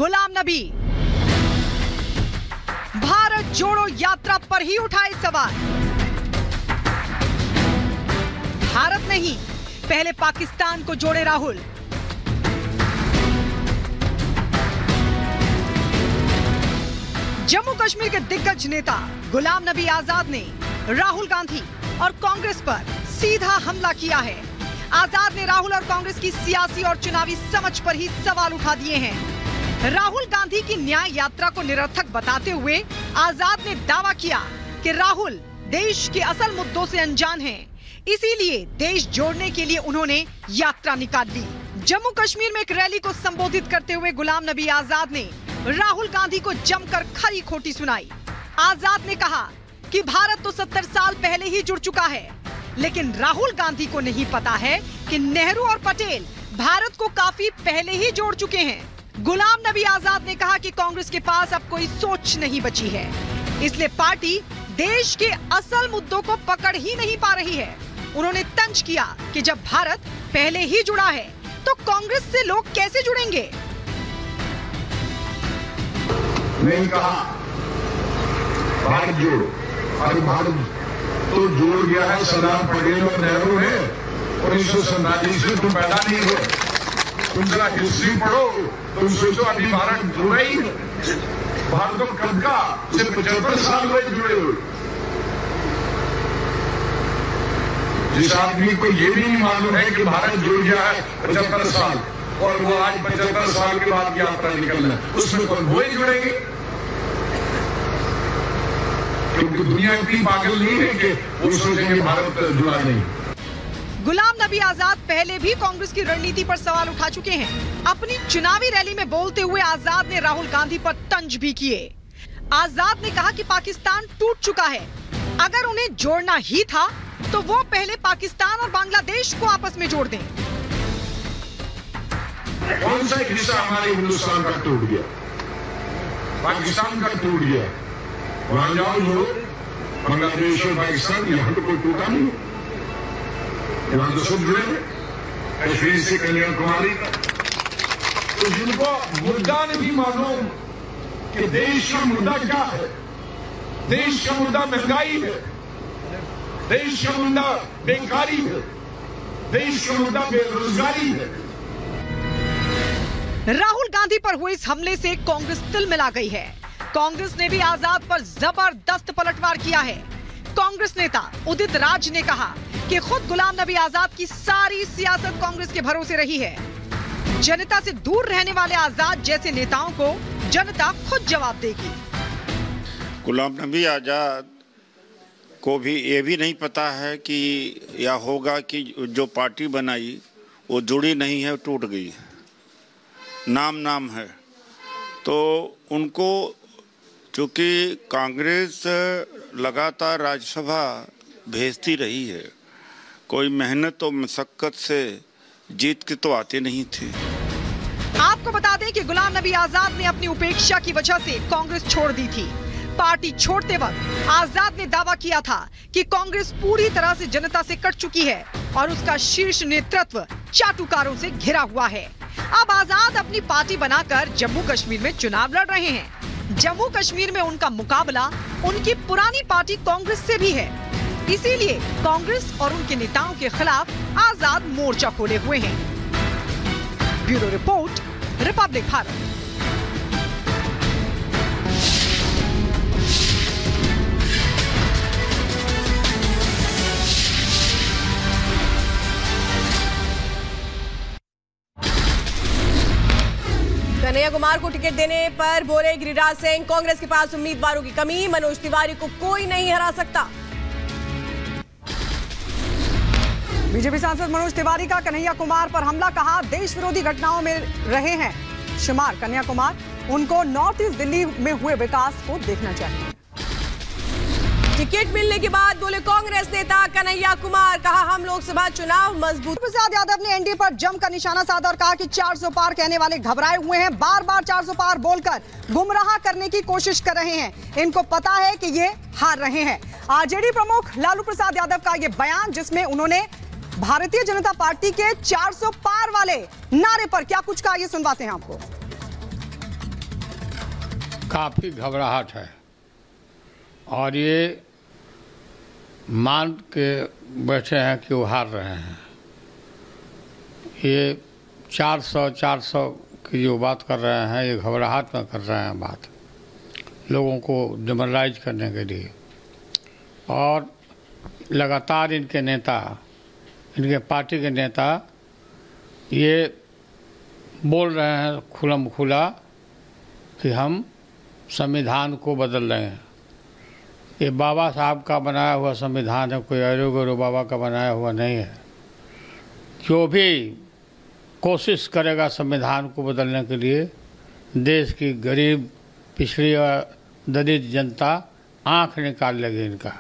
गुलाम नबी भारत जोड़ो यात्रा पर ही उठाए सवाल। भारत नहीं, पहले पाकिस्तान को जोड़े राहुल। जम्मू कश्मीर के दिग्गज नेता गुलाम नबी आजाद ने राहुल गांधी और कांग्रेस पर सीधा हमला किया है। आजाद ने राहुल और कांग्रेस की सियासी और चुनावी समझ पर ही सवाल उठा दिए हैं। राहुल गांधी की न्याय यात्रा को निरर्थक बताते हुए आजाद ने दावा किया कि राहुल देश के असल मुद्दों से अनजान हैं, इसीलिए देश जोड़ने के लिए उन्होंने यात्रा निकाल ली। जम्मू कश्मीर में एक रैली को संबोधित करते हुए गुलाम नबी आजाद ने राहुल गांधी को जमकर खरी खोटी सुनाई। आजाद ने कहा कि भारत तो 70 साल पहले ही जुड़ चुका है, लेकिन राहुल गांधी को नहीं पता है कि नेहरू और पटेल भारत को काफी पहले ही जोड़ चुके हैं। गुलाम नबी आजाद ने कहा कि कांग्रेस के पास अब कोई सोच नहीं बची है, इसलिए पार्टी देश के असल मुद्दों को पकड़ ही नहीं पा रही है। उन्होंने तंज किया कि जब भारत पहले ही जुड़ा है तो कांग्रेस से लोग कैसे जुड़ेंगे। नहीं कहा भारत जोड़ो, और भारत तो जोड़ गया है सरदार पटेल और नेहरू ने। 1947 में तुम पैदा नहीं हुए, तुम जरा हिस्ट्री पढ़ो, तुम सोचो अभी भारत जुड़ा ही है। भारत तो कब का, सिर्फ 75 साल हुए जुड़े हुए। जिस आदमी को ये भी नहीं मालूम है कि भारत जुड़ गया है 75 साल, और वो आज 75 साल के बाद यात्रा निकलना है, उसमें तो वो ही जुड़ेंगे, क्योंकि दुनिया इतनी पागल नहीं है कि वो सोचेंगे भारत जुड़ा नहीं। गुलाम नबी आजाद पहले भी कांग्रेस की रणनीति पर सवाल उठा चुके हैं। अपनी चुनावी रैली में बोलते हुए आजाद ने राहुल गांधी पर तंज भी किए। आजाद ने कहा कि पाकिस्तान टूट चुका है, अगर उन्हें जोड़ना ही था तो वो पहले पाकिस्तान और बांग्लादेश को आपस में जोड़ दें। कौन सा हिस्सा हमारे हिंदुस्तान का टूट गया? पाकिस्तान का टूट गया। वहां जाओ लोग, बांग्लादेश और पाकिस्तान, यहां तो कोई टूटा नहीं, यहां तो सब जुड़े हैं, कश्मीर से कन्याकुमारी तक। तो जिनको मुद्दा नहीं मालूम कि देश का मुद्दा क्या है, देश का मुद्दा महंगाई है, देश का मुद्दा बेकारी है, देश का मुद्दा बेरोजगारी है। राहुल गांधी पर हुए इस हमले से कांग्रेस तिलमिला गई है। कांग्रेस ने भी आजाद पर जबरदस्त पलटवार किया है। कांग्रेस नेता उदित राज ने कहा कि खुद गुलाम नबी आजाद की सारी सियासत कांग्रेस के भरोसे रही है। जनता से दूर रहने वाले आजाद जैसे नेताओं को जनता खुद जवाब देगी। गुलाम नबी आजाद को भी ये भी नहीं पता है कि या होगा कि जो पार्टी बनाई वो जुड़ी नहीं है, टूट गई है, नाम है। तो उनको चूँकि कांग्रेस लगातार राज्यसभा भेजती रही है, कोई मेहनत और मशक्कत से जीत के तो आते नहीं थे। आपको बता दें कि गुलाम नबी आजाद ने अपनी उपेक्षा की वजह से कांग्रेस छोड़ दी थी। पार्टी छोड़ते वक्त आजाद ने दावा किया था कि कांग्रेस पूरी तरह से जनता से कट चुकी है और उसका शीर्ष नेतृत्व चाटुकारों से घिरा हुआ है। अब आजाद अपनी पार्टी बनाकर जम्मू कश्मीर में चुनाव लड़ रहे हैं। जम्मू कश्मीर में उनका मुकाबला उनकी पुरानी पार्टी कांग्रेस से भी है, इसीलिए कांग्रेस और उनके नेताओं के खिलाफ आजाद मोर्चा खोले हुए हैं। Bureau report, Republic Bharat. Kanhaiya Kumar को टिकट देने पर बोले गिरिराज सिंह, कांग्रेस के पास उम्मीदवारों की कमी, मनोज तिवारी को कोई नहीं हरा सकता। बीजेपी सांसद मनोज तिवारी का कन्हैया कुमार पर हमला, कहा देश विरोधी घटनाओं में रहे हैं शुमार कन्हैया कुमार, उनको नॉर्थ ईस्ट दिल्ली में हुए विकास को देखना चाहिए। टिकट मिलने के बाद बोले कांग्रेस नेता कन्हैया कुमार, कहा हम लोकसभा चुनाव मजबूत। प्रसाद यादव ने एनडीए पर जमकर निशाना साधा और कहा कि 400 पार कहने वाले घबराए हुए हैं, बार बार 400 पार बोलकर गुमराह करने की कोशिश कर रहे हैं। इनको पता है कि ये हार रहे हैं। आरजेडी प्रमुख लालू प्रसाद यादव का ये बयान, जिसमें उन्होंने भारतीय जनता पार्टी के 400 पार वाले नारे पर क्या कुछ कहा, ये सुनवाते हैं आपको। काफ़ी घबराहट है और ये मान के बैठे हैं कि वो हार रहे हैं। ये 400 की जो बात कर रहे हैं, ये घबराहट में कर रहे हैं बात, लोगों को डिमोरलाइज करने के लिए। और लगातार इनके नेता, इनके पार्टी के नेता ये बोल रहे हैं खुलम खुला कि हम संविधान को बदल रहे हैं। ये बाबा साहब का बनाया हुआ संविधान है, कोई अरो बाबा का बनाया हुआ नहीं है। जो भी कोशिश करेगा संविधान को बदलने के लिए, देश की गरीब पिछड़ी और दलित जनता आंख निकाल लेगी इनका।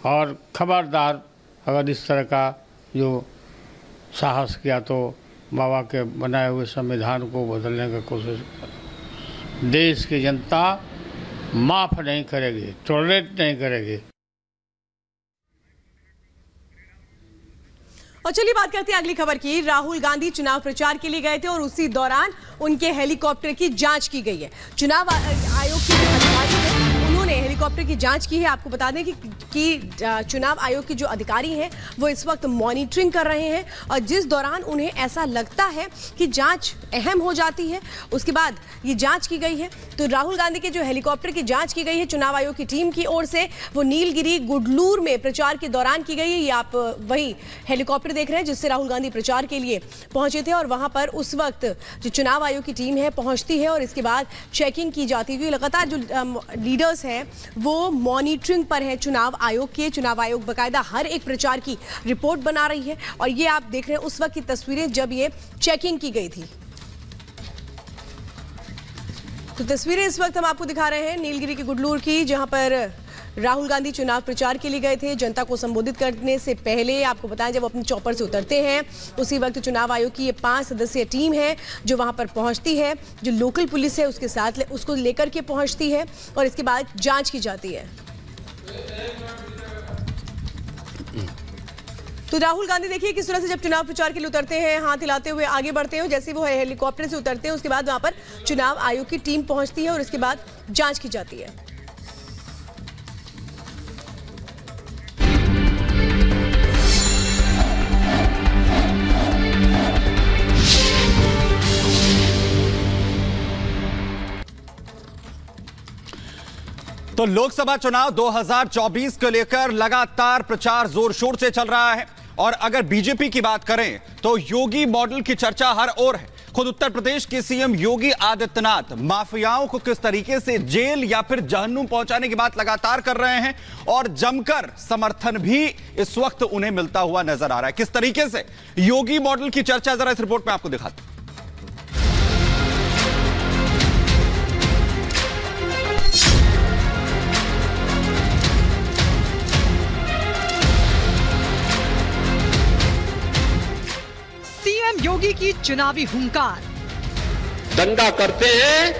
और खबरदार अगर इस तरह का जो साहस किया तो बाबा के बनाए हुए संविधान को बदलने की कोशिश, देश की जनता माफ़ नहीं करेगी, टॉलरेट नहीं करेगी। और चलिए बात करते हैं अगली खबर की। राहुल गांधी चुनाव प्रचार के लिए गए थे और उसी दौरान उनके हेलीकॉप्टर की जांच की गई है। चुनाव आयोग के अधिकारी हैं, उन्होंने हेलीकॉप्टर की जांच की है। आपको बता दें कि चुनाव आयोग के जो अधिकारी हैं वो इस वक्त मॉनिटरिंग कर रहे हैं और जिस दौरान उन्हें ऐसा लगता है कि जांच अहम हो जाती है, उसके बाद ये जांच की गई है। तो राहुल गांधी के जो हेलीकॉप्टर की जांच की गई है चुनाव आयोग की टीम की ओर से, वो नीलगिरी गुडलूर में प्रचार के दौरान की गई है। ये आप वही हेलीकॉप्टर देख रहे हैं जिससे राहुल गांधी प्रचार के लिए पहुंचे थे और वहां पर उस वक्त जो चुनाव आयोग की टीम है पहुंचती है और इसके बाद चेकिंग की जाती है। लगातार जो लीडर्स हैं वो मॉनिटरिंग पर है चुनाव आयोग के। चुनाव आयोग बाकायदा हर एक प्रचार की रिपोर्ट बना रही है और ये आप देख रहे हैं उस वक्त की तस्वीरें जब ये चेकिंग की गई थी। तो तस्वीरें इस वक्त हम आपको दिखा रहे हैं नीलगिरी की गुडलूर की, जहां पर राहुल गांधी चुनाव प्रचार के लिए गए थे। जनता को संबोधित करने से पहले आपको बताएं जब अपनी चॉपर से उतरते हैं उसी वक्त चुनाव आयोग की ये 5 सदस्यीय टीम है जो वहां पर पहुंचती है। जो लोकल पुलिस है उसके साथ उसको लेकर के पहुंचती है और इसके बाद जांच की जाती है। तो राहुल गांधी देखिए किस तरह से जब चुनाव प्रचार के लिए उतरते हैं, हाथ हिलाते हुए आगे बढ़ते हैं। जैसे वो हेलीकॉप्टर से उतरते हैं उसके बाद वहां पर चुनाव आयोग की टीम पहुंचती है और इसके बाद जांच की जाती है। तो लोकसभा चुनाव 2024 को लेकर लगातार प्रचार जोर शोर से चल रहा है और अगर बीजेपी की बात करें तो योगी मॉडल की चर्चा हर ओर है। खुद उत्तर प्रदेश के सीएम योगी आदित्यनाथ माफियाओं को किस तरीके से जेल या फिर जहन्नुम पहुंचाने की बात लगातार कर रहे हैं और जमकर समर्थन भी इस वक्त उन्हें मिलता हुआ नजर आ रहा है। किस तरीके से योगी मॉडल की चर्चा जरा इस रिपोर्ट में आपको दिखाते हैं। योगी की चुनावी हुंकार। दंगा करते हैं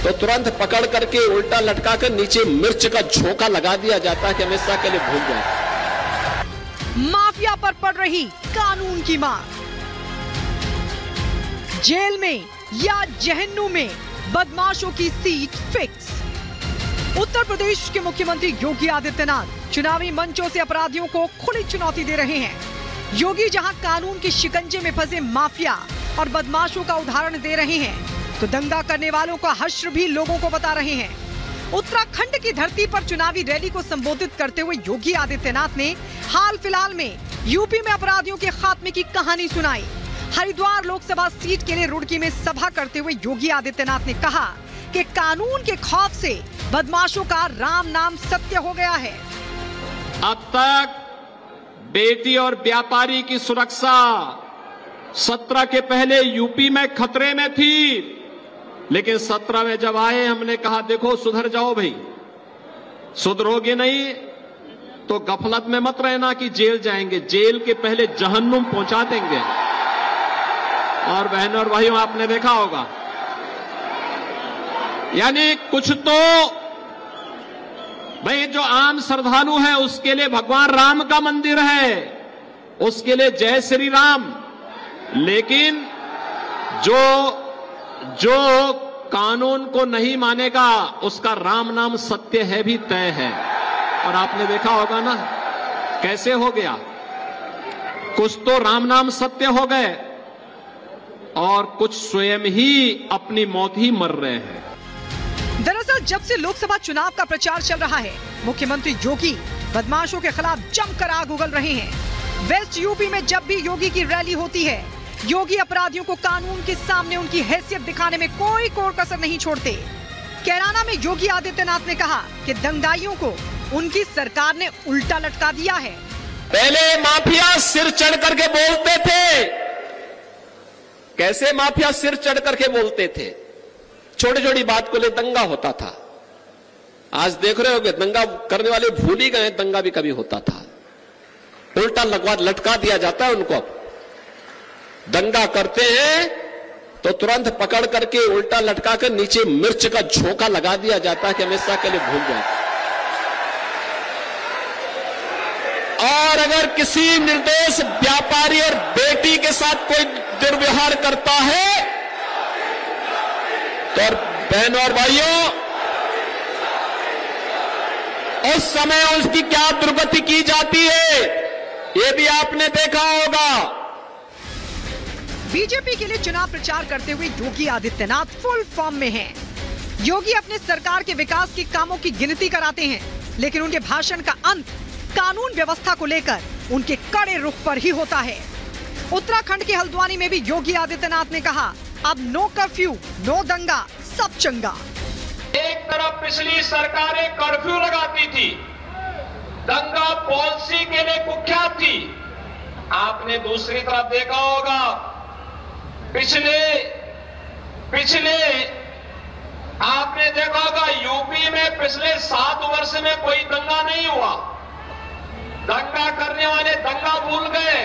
तो तुरंत पकड़ करके उल्टा लटका कर नीचे मिर्च का झोंका लगा दिया जाता है कि हमेशा के लिए भूल जाए। माफिया पर पड़ रही कानून की मार। जेल में या जहन्नुम में बदमाशों की सीट फिक्स। उत्तर प्रदेश के मुख्यमंत्री योगी आदित्यनाथ चुनावी मंचों से अपराधियों को खुली चुनौती दे रहे हैं। योगी जहां कानून के शिकंजे में फंसे माफिया और बदमाशों का उदाहरण दे रहे हैं, तो दंगा करने वालों का हश्र भी लोगों को बता रहे हैं। उत्तराखंड की धरती पर चुनावी रैली को संबोधित करते हुए योगी आदित्यनाथ ने हाल फिलहाल में यूपी में अपराधियों के खात्मे की कहानी सुनाई। हरिद्वार लोकसभा सीट के लिए रुड़की में सभा करते हुए योगी आदित्यनाथ ने कहा कि कानून के खौफ से बदमाशों का राम नाम सत्य हो गया है। अब तक बेटी और व्यापारी की सुरक्षा 17 के पहले यूपी में खतरे में थी, लेकिन 17 में जब आए हमने कहा देखो सुधर जाओ भाई, सुधरोगे नहीं तो गफलत में मत रहना कि जेल जाएंगे, जेल के पहले जहन्नुम पहुंचा देंगे। और बहनों और भाइयों आपने देखा होगा, यानी कुछ तो भाई जो आम श्रद्धालु है उसके लिए भगवान राम का मंदिर है, उसके लिए जय श्री राम, लेकिन जो कानून को नहीं मानेगा उसका राम नाम सत्य है भी तय है। और आपने देखा होगा ना कैसे हो गया, कुछ तो राम नाम सत्य हो गए और कुछ स्वयं ही अपनी मौत ही मर रहे हैं। दरअसल जब से लोकसभा चुनाव का प्रचार चल रहा है, मुख्यमंत्री योगी बदमाशों के खिलाफ जमकर आग उगल रहे हैं। वेस्ट यूपी में जब भी योगी की रैली होती है, योगी अपराधियों को कानून के सामने उनकी हैसियत दिखाने में कोई कोर कसर नहीं छोड़ते। कैराना में योगी आदित्यनाथ ने कहा कि दंगाइयों को उनकी सरकार ने उल्टा लटका दिया है। पहले माफिया सिर चढ़ करके बोलते थे। कैसे माफिया सिर चढ़ करके बोलते थे? छोटी छोटी बात को ले दंगा होता था। आज देख रहे होगे दंगा करने वाले भूल ही गए, दंगा भी कभी होता था। उल्टा लटका दिया जाता है उनको। दंगा करते हैं तो तुरंत पकड़ करके उल्टा लटका कर नीचे मिर्च का झोंका लगा दिया जाता है कि हमेशा के लिए भूल जाए। और अगर किसी निर्दोष व्यापारी और बेटी के साथ कोई दुर्व्यवहार करता है तो बहनों और भाइयों, उस समय उसकी क्या दुर्गति की जाती है, ये भी आपने देखा होगा। बीजेपी के लिए चुनाव प्रचार करते हुए योगी आदित्यनाथ फुल फॉर्म में हैं। योगी अपने सरकार के विकास के कामों की गिनती कराते हैं, लेकिन उनके भाषण का अंत कानून व्यवस्था को लेकर उनके कड़े रुख पर ही होता है। उत्तराखंड के हल्द्वानी में भी योगी आदित्यनाथ ने कहा, अब नो कर्फ्यू, नो दंगा, सब चंगा। एक तरफ पिछली सरकारें कर्फ्यू लगाती थी, दंगा पॉलिसी के लिए कुख्यात थी। आपने दूसरी तरफ देखा होगा पिछले आपने देखा होगा यूपी में पिछले 7 वर्ष में कोई दंगा नहीं हुआ। दंगा करने वाले दंगा भूल गए,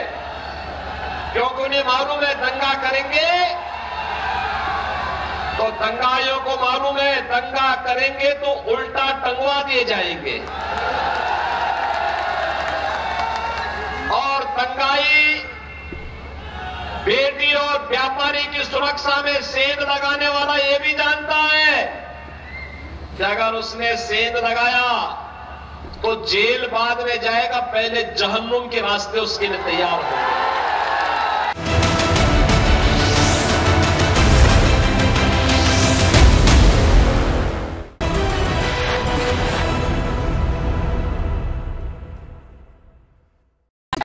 क्योंकि उन्हें मालूम है दंगा करेंगे तो दंगाइयों को मालूम है दंगा करेंगे तो उल्टा टंगवा दिए जाएंगे। और दंगाई बेटी और व्यापारी की सुरक्षा में सेंध लगाने वाला ये भी जानता है कि अगर उसने सेंध लगाया तो जेल बाद में जाएगा, पहले जहन्नुम के रास्ते उसके लिए तैयार होंगे।